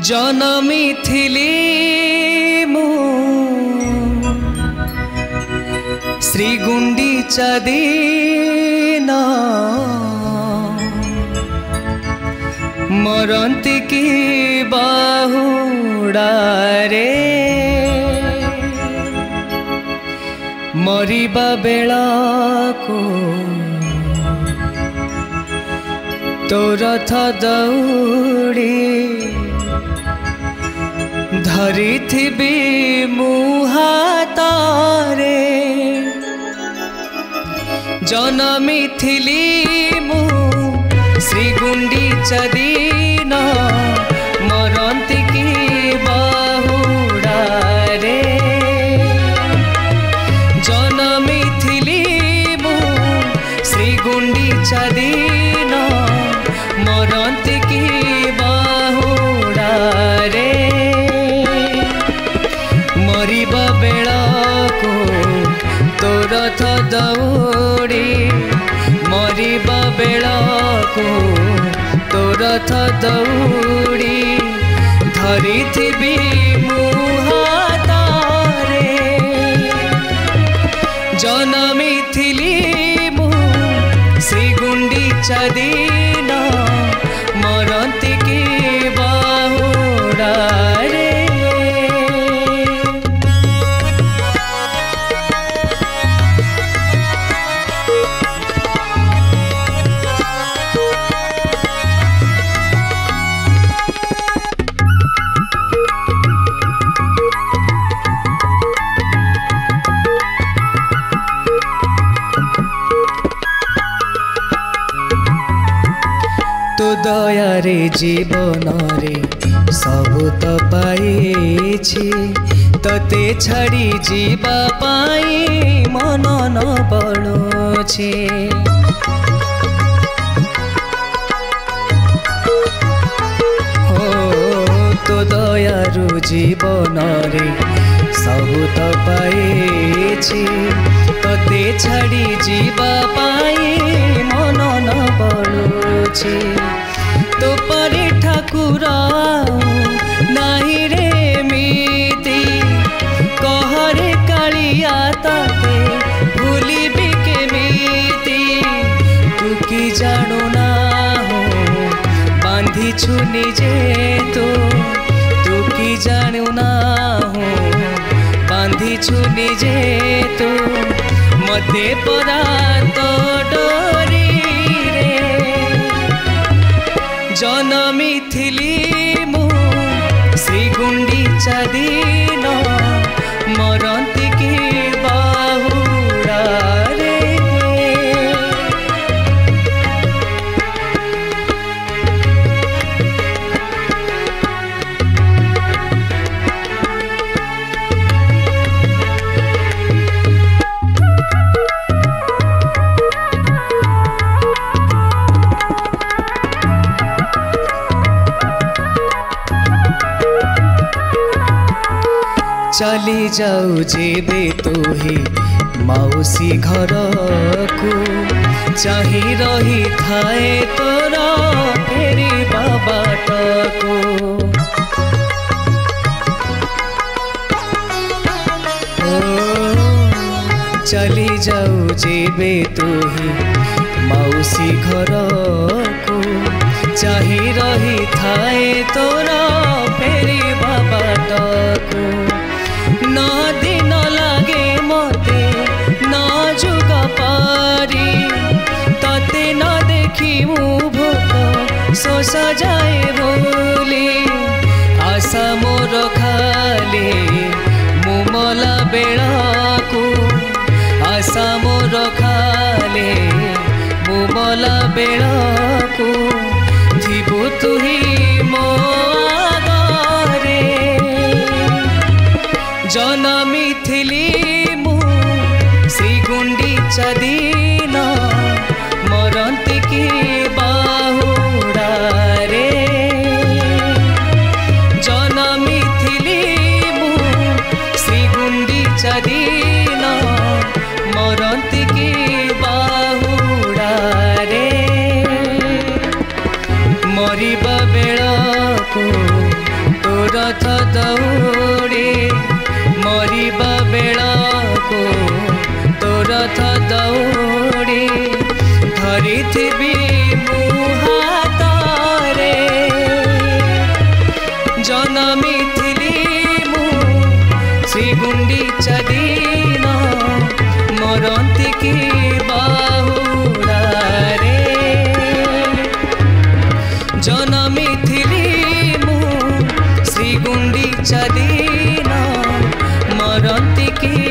जनमी थिली मु श्री गुंडीचा दीन मरंती की बाहुडारे मरिबा बेला को तो रथ दौड़ी धरी थिबी मुहातारे जनमी थिली मु श्री गुंडीचा दीन मरंती की बाहुडारे जनमी थिली मु श्री गुंडीचा दीन मरंती की बाहुडारे मरिबा बेला को तो रथ दौड़ी मरिबा बेला को तो रथ दौड़ी धरी थिबी मुहातारे जनमी थिली मु श्री गुंडीचा दीन मरंती की बाहुडारे तो दयारे जीवन रे सबु तो पाइछि तते छाड़ी जीवा पाई मन न पड़ुछि हो तो दयारु जीवन रे सबु तो पाइछि तते छाड़ी जीवा पाई मन न पड़ुछि तो परे ठाकुर नाही रे मीति कहरे कालिया ताते भूलिबी केमिति तू की जानु ना हो बांधिछु निजे तो तू की जानु ना हो बांधिछु निजे तो मते परा तो डोरी रे जनमी थिली मु श्री गुंडीचा दीन मरंती की बाहुडारे चली जाऊ जेबे तू ही मौसी घर को चाही रही थाए तोरा फेरी बाबाट को चली जाऊ जेबे तू ही मौसी घर को चाही रही थाए तोरा फेरी बाबाट को न दिन लागे मते न जुग पारी तते न देखी मु भोक शोष जाए बोली आशा मोर खाली मु मला बेला को आशा मोर खाली मु मला बेला को थिबु तुही मो जनमी थिली मु श्री गुंडीचा दीन मरंती की बाहुडारे जनमी थिली मु श्री गुंडीचा दीन मरंती की बाहुडारे मरिबा बेला को पृथ्वी मुहातारे जनमिथिली मु श्रीगुंडीचा दिन मरंती की बाहुड़ारे जनमिथिली मु श्रीगुंडीचा दिन मरंती की